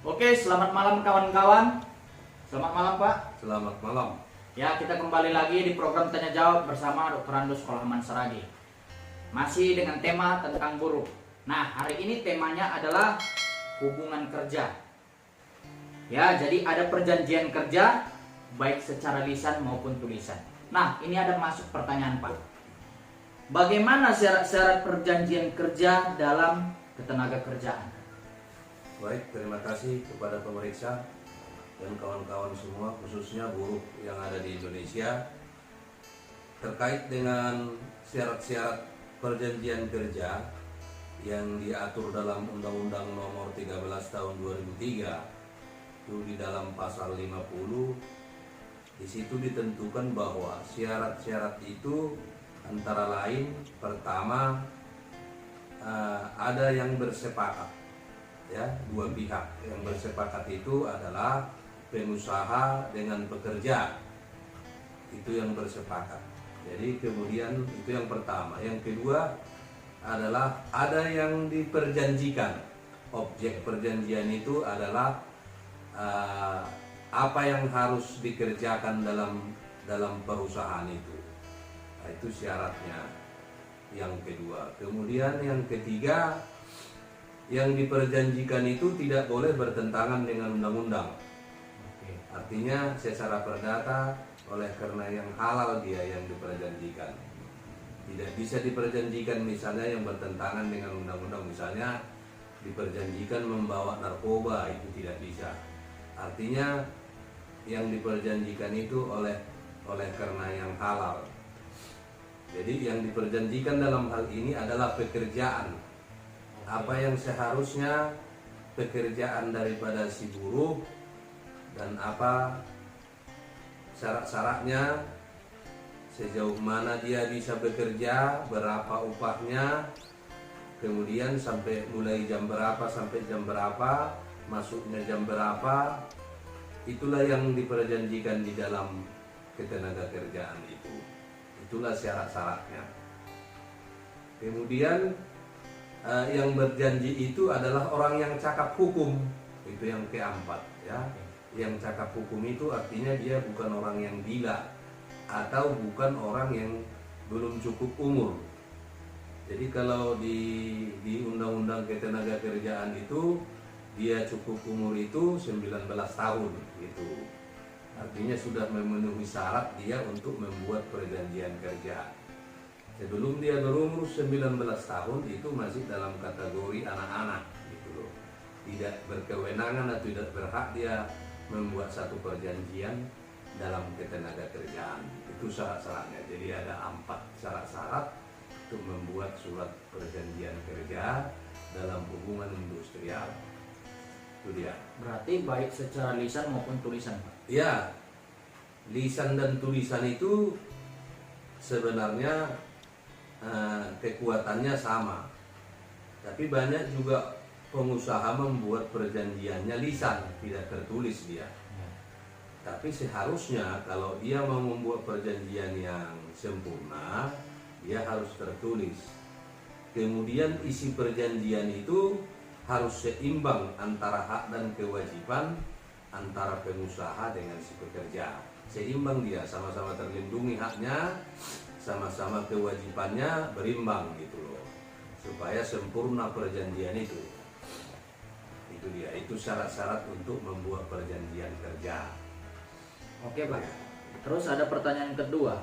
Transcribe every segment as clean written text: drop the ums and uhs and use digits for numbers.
Oke, selamat malam kawan-kawan. Selamat malam Pak. Selamat malam. Ya, kita kembali lagi di program Tanya Jawab bersama Dr. Ando Sekolah Aman Saragi. Masih dengan tema tentang buruh. Nah, hari ini temanya adalah hubungan kerja. Ya, jadi ada perjanjian kerja baik secara lisan maupun tulisan. Nah, ini ada masuk pertanyaan Pak. Bagaimana syarat-syarat perjanjian kerja dalam ketenaga kerjaan? Baik, terima kasih kepada pemeriksa dan kawan-kawan semua, khususnya buruh yang ada di Indonesia. Terkait dengan syarat-syarat perjanjian kerja yang diatur dalam Undang-Undang Nomor 13 Tahun 2003, itu di dalam pasal 50, di situ ditentukan bahwa syarat-syarat itu antara lain, pertama, ada yang bersepakat. Ya, dua pihak yang bersepakat itu adalah pengusaha dengan pekerja, itu yang bersepakat. Jadi kemudian itu yang pertama. Yang kedua adalah ada yang diperjanjikan. Objek perjanjian itu adalah apa yang harus dikerjakan dalam perusahaan itu. Nah, itu syaratnya yang kedua. Kemudian yang ketiga, yang diperjanjikan itu tidak boleh bertentangan dengan undang-undang. Artinya secara perdata, oleh karena yang halal dia yang diperjanjikan. Tidak bisa diperjanjikan misalnya yang bertentangan dengan undang-undang. Misalnya diperjanjikan membawa narkoba, itu tidak bisa. Artinya yang diperjanjikan itu oleh karena yang halal. Jadi yang diperjanjikan dalam hal ini adalah pekerjaan. Apa yang seharusnya pekerjaan daripada si buruh dan apa syarat-syaratnya, sejauh mana dia bisa bekerja, berapa upahnya, kemudian sampai mulai jam berapa sampai jam berapa, masuknya jam berapa. Itulah yang diperjanjikan di dalam ketenaga kerjaan itu. Itulah syarat-syaratnya. Kemudian yang berjanji itu adalah orang yang cakap hukum, itu yang keempat, ya. Yang cakap hukum itu artinya dia bukan orang yang gila atau bukan orang yang belum cukup umur. Jadi kalau di Undang-Undang Ketenaga Kerjaan itu dia cukup umur itu 19 tahun gitu. Artinya sudah memenuhi syarat dia untuk membuat perjanjian kerja. Sebelum dia berumur 19 tahun itu masih dalam kategori anak-anak gitu loh. Tidak berkewenangan atau tidak berhak dia membuat satu perjanjian dalam ketenaga kerjaan. Itu syarat-syaratnya. Jadi ada 4 syarat-syarat untuk membuat surat perjanjian kerja dalam hubungan industrial. Itu dia. Berarti baik secara lisan maupun tulisan, Pak? Ya, lisan dan tulisan itu sebenarnya kekuatannya sama, tapi banyak juga pengusaha membuat perjanjiannya lisan, tidak tertulis dia. Tapi seharusnya kalau dia mau membuat perjanjian yang sempurna, dia harus tertulis. Kemudian isi perjanjian itu harus seimbang antara hak dan kewajiban antara pengusaha dengan si pekerja. Seimbang dia, sama-sama terlindungi haknya, sama-sama kewajibannya berimbang gitu loh, supaya sempurna perjanjian itu. Itu dia, itu syarat-syarat untuk membuat perjanjian kerja. Oke Pak. Terus ada pertanyaan kedua.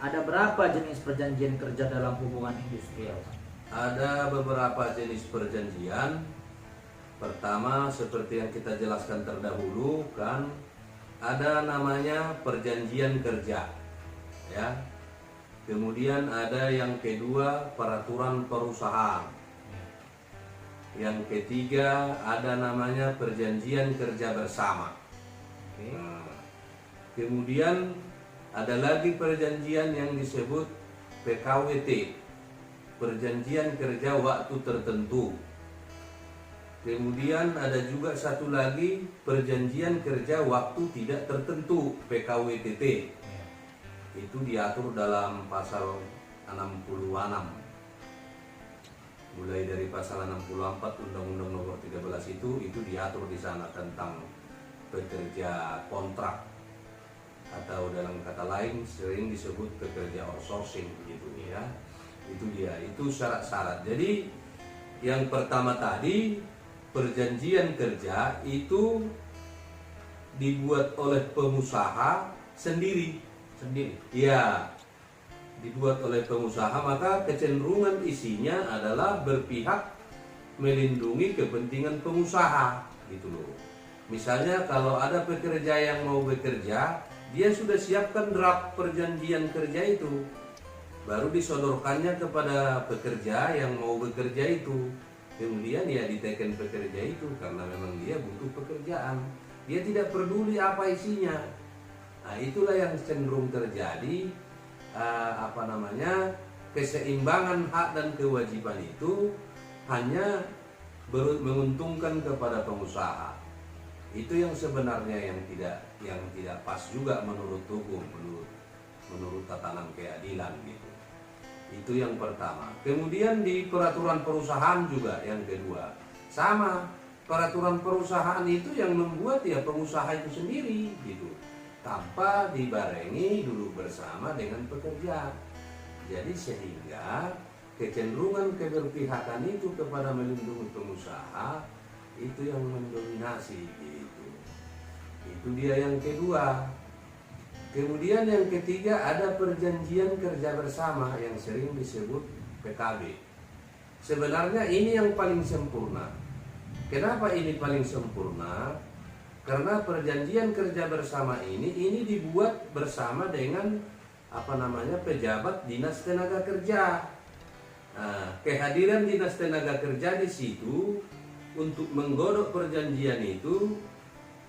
Ada berapa jenis perjanjian kerja dalam hubungan industrial, Pak? Ada beberapa jenis perjanjian. Pertama, seperti yang kita jelaskan terdahulu kan, ada namanya perjanjian kerja, ya. Kemudian ada yang kedua, peraturan perusahaan. Yang ketiga ada namanya perjanjian kerja bersama. Kemudian ada lagi perjanjian yang disebut PKWT, perjanjian kerja waktu tertentu. Kemudian ada juga satu lagi perjanjian kerja waktu tidak tertentu, PKWTT. Itu diatur dalam pasal 66. mulai dari pasal 64 Undang-Undang Nomor 13 itu diatur di sana tentang pekerja kontrak, atau dalam kata lain sering disebut pekerja outsourcing gitu ya. Itu dia, itu syarat-syarat. Jadi yang pertama tadi, perjanjian kerja itu dibuat oleh pengusaha sendiri. Ya, dibuat oleh pengusaha, maka kecenderungan isinya adalah berpihak melindungi kepentingan pengusaha gitu loh. Misalnya kalau ada pekerja yang mau bekerja, dia sudah siapkan draft perjanjian kerja itu, baru disodorkannya kepada pekerja yang mau bekerja itu. Kemudian ya diteken pekerja itu karena memang dia butuh pekerjaan. Dia tidak peduli apa isinya. Nah, itulah yang cenderung terjadi. Keseimbangan hak dan kewajiban itu hanya menguntungkan kepada pengusaha. Itu yang sebenarnya yang tidak pas juga menurut hukum, menurut tatanan keadilan gitu. Itu yang pertama. Kemudian di peraturan perusahaan juga yang kedua. Sama, peraturan perusahaan itu yang membuat ya pengusaha itu sendiri gitu, tanpa dibarengi duduk bersama dengan pekerja. Jadi sehingga kecenderungan keberpihakan itu kepada melindungi pengusaha itu yang mendominasi gitu. Itu dia yang kedua. Kemudian yang ketiga ada perjanjian kerja bersama yang sering disebut PKB. Sebenarnya ini yang paling sempurna. Kenapa ini paling sempurna? Karena perjanjian kerja bersama ini dibuat bersama dengan pejabat dinas tenaga kerja. Nah, kehadiran dinas tenaga kerja di situ untuk menggodok perjanjian itu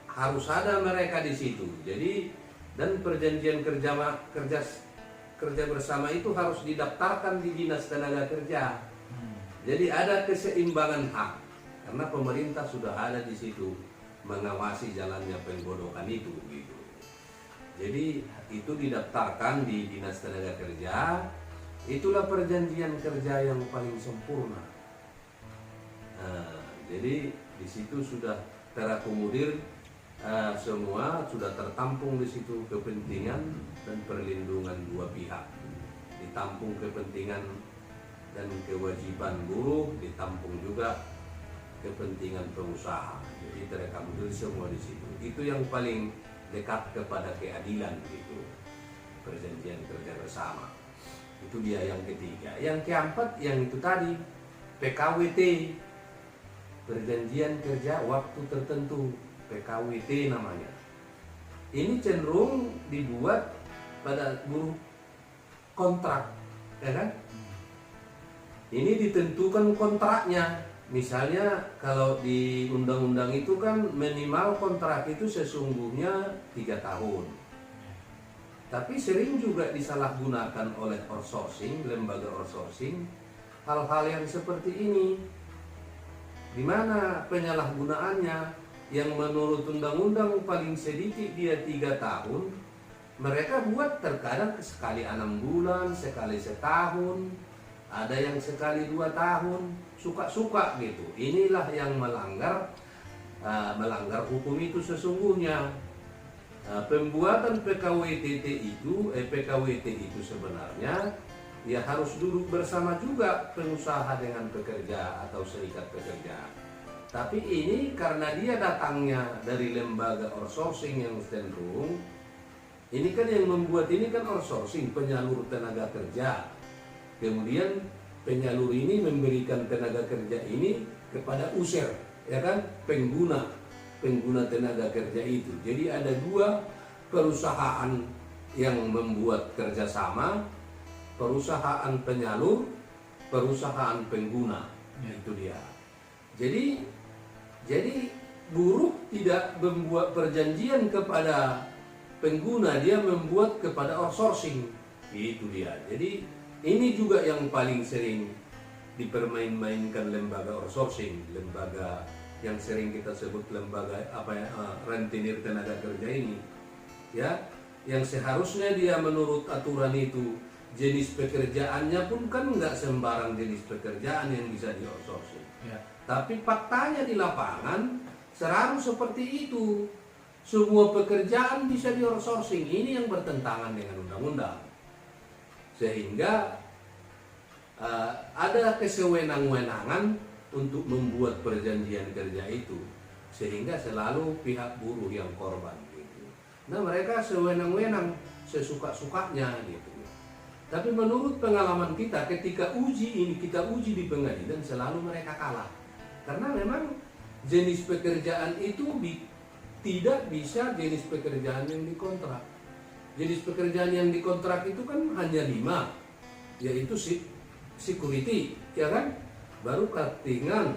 harus ada mereka di situ. Jadi dan perjanjian kerja bersama itu harus didaftarkan di dinas tenaga kerja. Jadi ada keseimbangan hak karena pemerintah sudah ada di situ mengawasi jalannya penggodokan itu gitu. Jadi itu didaftarkan di dinas tenaga kerja. Itulah perjanjian kerja yang paling sempurna. Nah, jadi di situ sudah terakomodir semua, sudah tertampung di situ kepentingan dan perlindungan dua pihak. Ditampung kepentingan dan kewajiban buruh, ditampung juga kepentingan pengusaha. Jadi terakomodir semua di situ. Itu yang paling dekat kepada keadilan gitu, perjanjian kerja bersama. Itu dia yang ketiga. Yang keempat yang itu tadi, PKWT, perjanjian kerja waktu tertentu, PKWT namanya. Ini cenderung dibuat pada buruh kontrak, ya kan? Ini ditentukan kontraknya. Misalnya kalau di undang-undang itu kan minimal kontrak itu sesungguhnya 3 tahun. Tapi sering juga disalahgunakan oleh outsourcing, lembaga outsourcing, hal-hal yang seperti ini. Di mana penyalahgunaannya yang menurut undang-undang paling sedikit dia 3 tahun, mereka buat terkadang sekali 6 bulan, sekali setahun, ada yang sekali 2 tahun. Suka-suka gitu. Inilah yang melanggar hukum itu sesungguhnya. Pembuatan PKWT itu sebenarnya ya harus duduk bersama juga pengusaha dengan pekerja atau serikat pekerja. Tapi ini karena dia datangnya dari lembaga outsourcing yang cenderung, ini kan yang membuat ini kan outsourcing, penyalur tenaga kerja. Kemudian penyalur ini memberikan tenaga kerja ini kepada user, ya kan, pengguna tenaga kerja itu. Jadi ada 2 perusahaan yang membuat kerjasama, perusahaan penyalur, perusahaan pengguna. Itu dia. Jadi buruh tidak membuat perjanjian kepada pengguna, dia membuat kepada outsourcing. Itu dia. Jadi ini juga yang paling sering dipermain-mainkan lembaga outsourcing, lembaga yang sering kita sebut lembaga rentenir tenaga kerja ini, ya, yang seharusnya dia menurut aturan itu jenis pekerjaannya pun kan nggak sembarang jenis pekerjaan yang bisa di outsourcing. Ya. Tapi faktanya di lapangan selalu seperti itu. Semua pekerjaan bisa di outsourcing. Ini yang bertentangan dengan undang-undang. Sehingga ada kesewenang-wenangan untuk membuat perjanjian kerja itu. Sehingga selalu pihak buruh yang korban. Gitu. Nah mereka sewenang-wenang, sesuka-sukanya gitu. Tapi menurut pengalaman kita ketika kita uji di pengadilan selalu mereka kalah. Karena memang jenis pekerjaan itu tidak bisa jenis pekerjaan yang dikontrak. Jenis pekerjaan yang dikontrak itu kan hanya 5, yaitu security, ya kan? Baru cuttingan,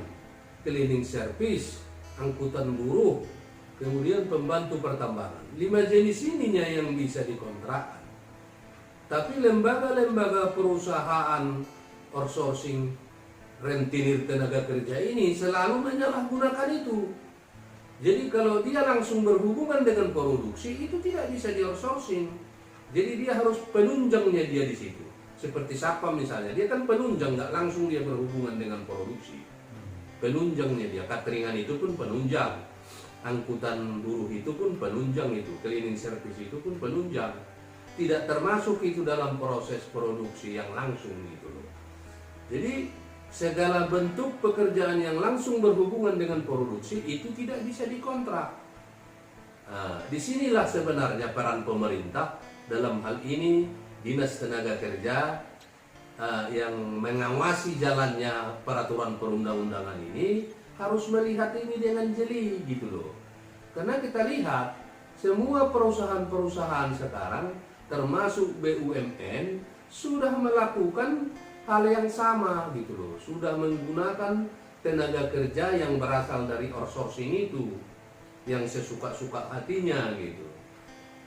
cleaning service, angkutan buruh, kemudian pembantu pertambangan. 5 jenis ininya yang bisa dikontrakkan. Tapi lembaga-lembaga perusahaan outsourcing rentenir tenaga kerja ini selalu menyalahgunakan itu. Jadi kalau dia langsung berhubungan dengan produksi itu tidak bisa di outsourcing. Jadi dia harus penunjangnya dia di situ. Seperti Sapam misalnya, dia kan penunjang, nggak langsung dia berhubungan dengan produksi. Penunjangnya dia, cateringan itu pun penunjang, angkutan buruh itu pun penunjang itu, cleaning service itu pun penunjang. Tidak termasuk itu dalam proses produksi yang langsung gitu loh. Jadi segala bentuk pekerjaan yang langsung berhubungan dengan produksi itu tidak bisa dikontrak. Nah, disinilah sebenarnya peran pemerintah dalam hal ini Dinas Tenaga Kerja yang mengawasi jalannya peraturan perundang-undangan ini harus melihat ini dengan jeli gitu loh. Karena kita lihat semua perusahaan-perusahaan sekarang termasuk BUMN sudah melakukan hal yang sama gitu loh, sudah menggunakan tenaga kerja yang berasal dari outsourcing itu, yang sesuka-suka hatinya gitu.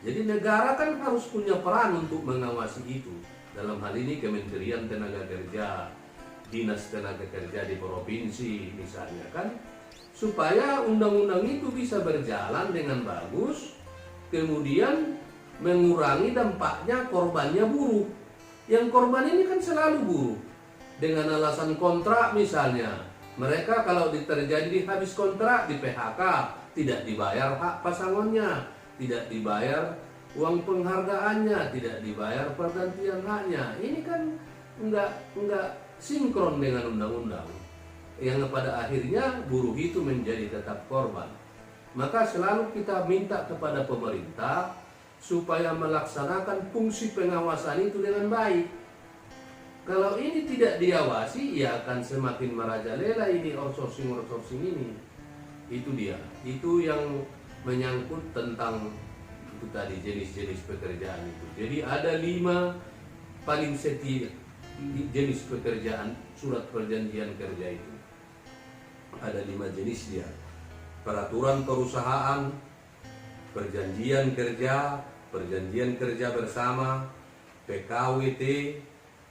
Jadi negara kan harus punya peran untuk mengawasi itu. Dalam hal ini Kementerian Tenaga Kerja, Dinas Tenaga Kerja di provinsi misalnya kan, supaya undang-undang itu bisa berjalan dengan bagus, kemudian mengurangi dampaknya korbannya buruh. Yang korban ini kan selalu buruh. Dengan alasan kontrak misalnya, mereka kalau terjadi habis kontrak di PHK, tidak dibayar hak pasangannya, tidak dibayar uang penghargaannya, tidak dibayar pergantian haknya. Ini kan enggak sinkron dengan undang-undang. Yang pada akhirnya buruh itu menjadi tetap korban. Maka selalu kita minta kepada pemerintah supaya melaksanakan fungsi pengawasan itu dengan baik. Kalau ini tidak diawasi, ya akan semakin merajalela ini outsourcing ini. Itu dia. Itu yang menyangkut tentang itu tadi jenis-jenis pekerjaan itu. Jadi ada 5 paling setia jenis pekerjaan surat perjanjian kerja itu. Ada 5 jenis dia. Peraturan perusahaan, perjanjian kerja bersama, PKWT,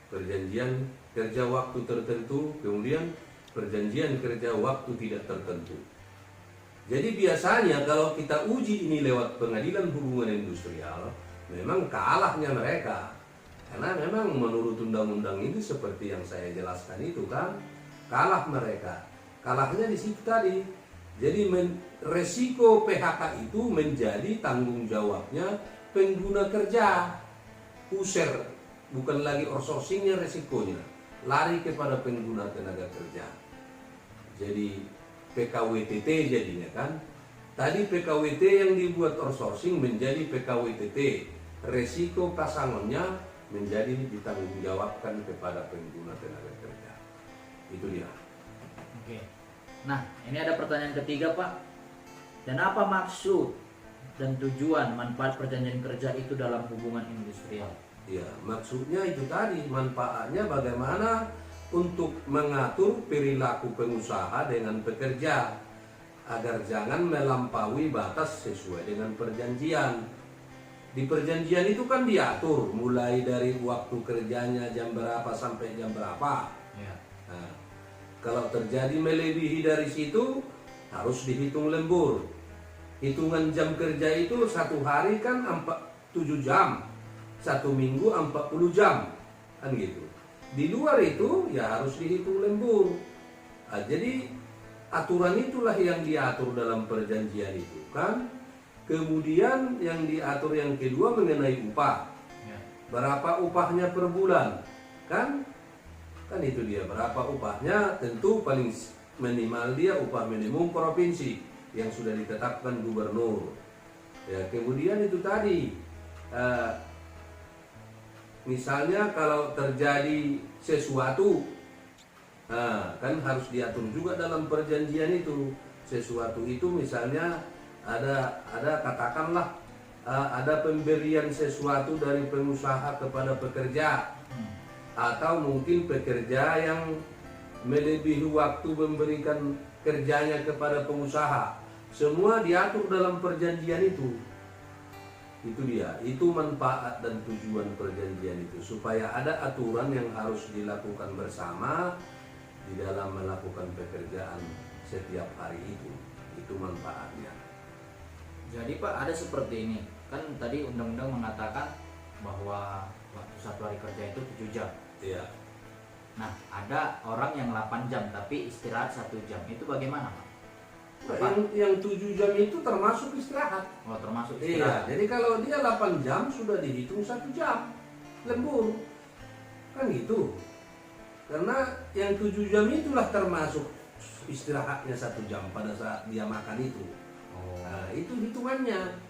perjanjian kerja waktu tertentu, kemudian perjanjian kerja waktu tidak tertentu. Jadi biasanya kalau kita uji ini lewat pengadilan hubungan industrial, memang kalahnya mereka. Karena memang menurut undang-undang ini seperti yang saya jelaskan itu kan, kalah mereka. Kalahnya di situ tadi. Jadi resiko PHK itu menjadi tanggung jawabnya pengguna kerja. User, bukan lagi outsourcingnya resikonya. Lari kepada pengguna tenaga kerja. Jadi PKWTT jadinya kan. Tadi PKWT yang dibuat outsourcing menjadi PKWTT. Resiko pasangannya menjadi ditanggungjawabkan kepada pengguna tenaga kerja. Itu dia. Oke. Nah, ini ada pertanyaan ketiga, Pak. Dan apa maksud dan tujuan manfaat perjanjian kerja itu dalam hubungan industrial? Ya, maksudnya itu tadi, manfaatnya bagaimana untuk mengatur perilaku pengusaha dengan pekerja agar jangan melampaui batas sesuai dengan perjanjian. Di perjanjian itu kan diatur mulai dari waktu kerjanya jam berapa sampai jam berapa. Ya. Nah, kalau terjadi melebihi dari situ harus dihitung lembur. Hitungan jam kerja itu 1 hari kan 7 jam, 1 minggu 40 jam. kan gitu. Di luar itu ya harus dihitung lembur. Nah, jadi aturan itulah yang diatur dalam perjanjian itu kan. Kemudian yang diatur yang kedua mengenai upah. Ya. Berapa upahnya per bulan? Kan itu dia, berapa upahnya, tentu paling minimal dia upah minimum provinsi yang sudah ditetapkan gubernur. Ya, kemudian itu tadi misalnya kalau terjadi sesuatu, kan harus diatur juga dalam perjanjian itu. Sesuatu itu misalnya ada katakanlah ada pemberian sesuatu dari pengusaha kepada pekerja, atau mungkin pekerja yang melebihi waktu memberikan kerjanya kepada pengusaha. Semua diatur dalam perjanjian itu. Itu dia, itu manfaat dan tujuan perjanjian itu, supaya ada aturan yang harus dilakukan bersama di dalam melakukan pekerjaan setiap hari itu. Itu manfaatnya. Jadi Pak, ada seperti ini. Kan tadi undang-undang mengatakan bahwa waktu satu hari kerja itu 7 jam. Iya. Nah, ada orang yang 8 jam tapi istirahat 1 jam. Itu bagaimana Pak? Nah, yang 7 jam itu termasuk istirahat. Oh, termasuk Iya, istirahat. jadi kalau dia 8 jam sudah dihitung 1 jam lembur. Kan gitu. Karena yang 7 jam itulah termasuk istirahatnya 1 jam pada saat dia makan itu. Oh, Nah, itu hitungannya.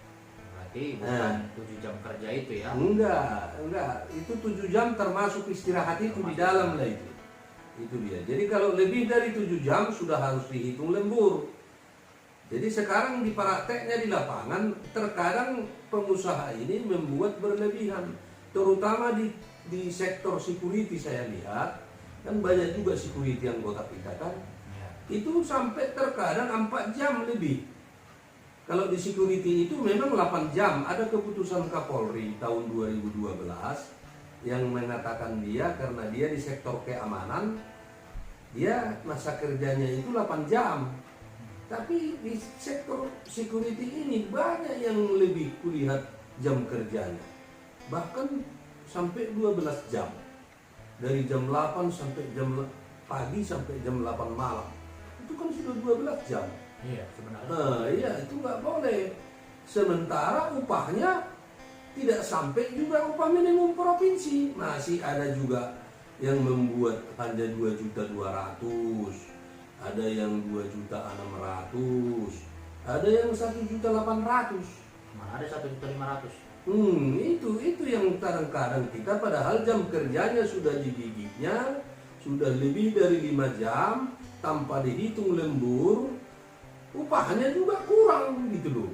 berarti bukan 7 jam kerja itu ya? Enggak. Itu 7 jam termasuk istirahat itu di dalam lah itu. Itu dia. Jadi kalau lebih dari 7 jam sudah harus dihitung lembur. Jadi sekarang di prakteknya di lapangan terkadang pengusaha ini membuat berlebihan, terutama di sektor security. Saya lihat kan banyak juga security anggota kita kan, Ya. itu sampai terkadang 4 jam lebih. Kalau di security itu memang 8 jam. Ada keputusan Kapolri tahun 2012 yang mengatakan dia karena dia di sektor keamanan, dia masa kerjanya itu 8 jam. Tapi di sektor security ini banyak yang lebih kulihat jam kerjanya. Bahkan sampai 12 jam. Dari jam 8 sampai jam pagi sampai jam 8 malam. Itu kan sudah 12 jam. Iya, sebenarnya. Iya, itu nggak boleh. Sementara upahnya tidak sampai juga upah minimum provinsi. Masih ada juga yang membuat hanya 2.200.000. Ada yang 2.600.000, ada yang 1.800.000. Mana ada 1.500.000. Itu yang kadang-kadang kita padahal jam kerjanya sudah digigitnya, sudah lebih dari 5 jam tanpa dihitung lembur, upahnya juga kurang gitu loh.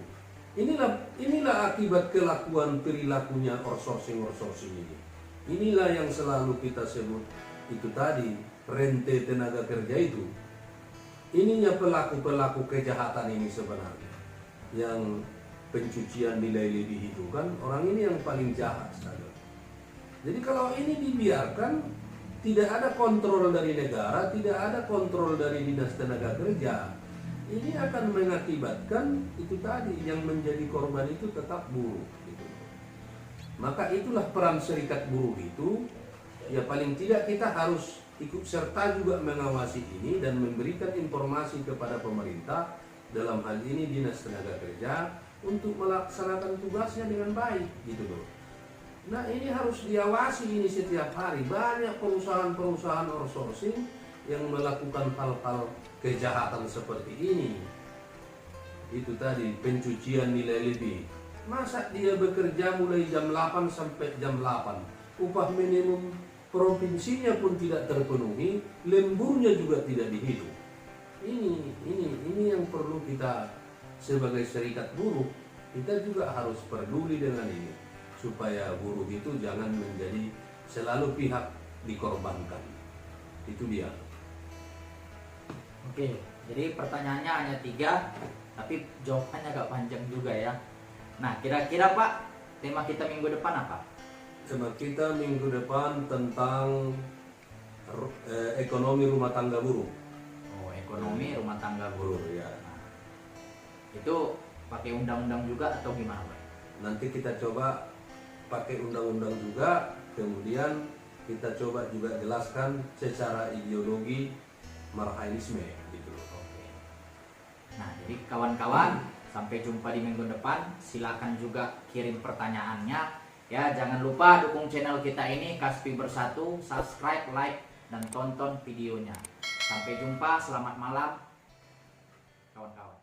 Inilah akibat kelakuan perilakunya outsourcing ini. Inilah yang selalu kita sebut itu tadi, rente tenaga kerja itu. Ininya pelaku-pelaku kejahatan ini sebenarnya, yang pencucian nilai lebih itu kan orang ini yang paling jahat sekali. Jadi kalau ini dibiarkan, tidak ada kontrol dari negara, tidak ada kontrol dari dinas tenaga kerja, ini akan mengakibatkan itu tadi, yang menjadi korban itu tetap buruh gitu. Maka itulah peran serikat buruh itu, ya paling tidak kita harus ikut serta juga mengawasi ini dan memberikan informasi kepada pemerintah, dalam hal ini dinas tenaga kerja, untuk melaksanakan tugasnya dengan baik gitu loh. Nah, ini harus diawasi ini setiap hari. Banyak perusahaan-perusahaan outsourcing yang melakukan hal-hal kejahatan seperti ini. Itu tadi, pencucian nilai lebih. Masa dia bekerja mulai jam 8 sampai jam 8, upah minimum provinsinya pun tidak terpenuhi, lemburnya juga tidak dihitung. Ini yang perlu kita sebagai serikat buruh, kita juga harus peduli dengan ini, supaya buruh itu jangan menjadi selalu pihak dikorbankan. Itu dia. Oke, jadi pertanyaannya hanya 3, tapi jawabannya agak panjang juga ya. Nah, kira-kira Pak, tema kita minggu depan apa? Tema kita minggu depan tentang ekonomi rumah tangga buruh. Oh, ekonomi rumah tangga buruh. Ya. Nah, itu pakai undang-undang juga atau gimana Pak? Nanti kita coba pakai undang-undang juga, kemudian kita coba juga jelaskan secara ideologi marhainisme gitu. Oke. Nah, jadi kawan-kawan, sampai jumpa di minggu depan. Silakan juga kirim pertanyaannya. Ya, jangan lupa dukung channel kita ini Kaspi Bersatu, subscribe, like, dan tonton videonya. Sampai jumpa, selamat malam kawan-kawan.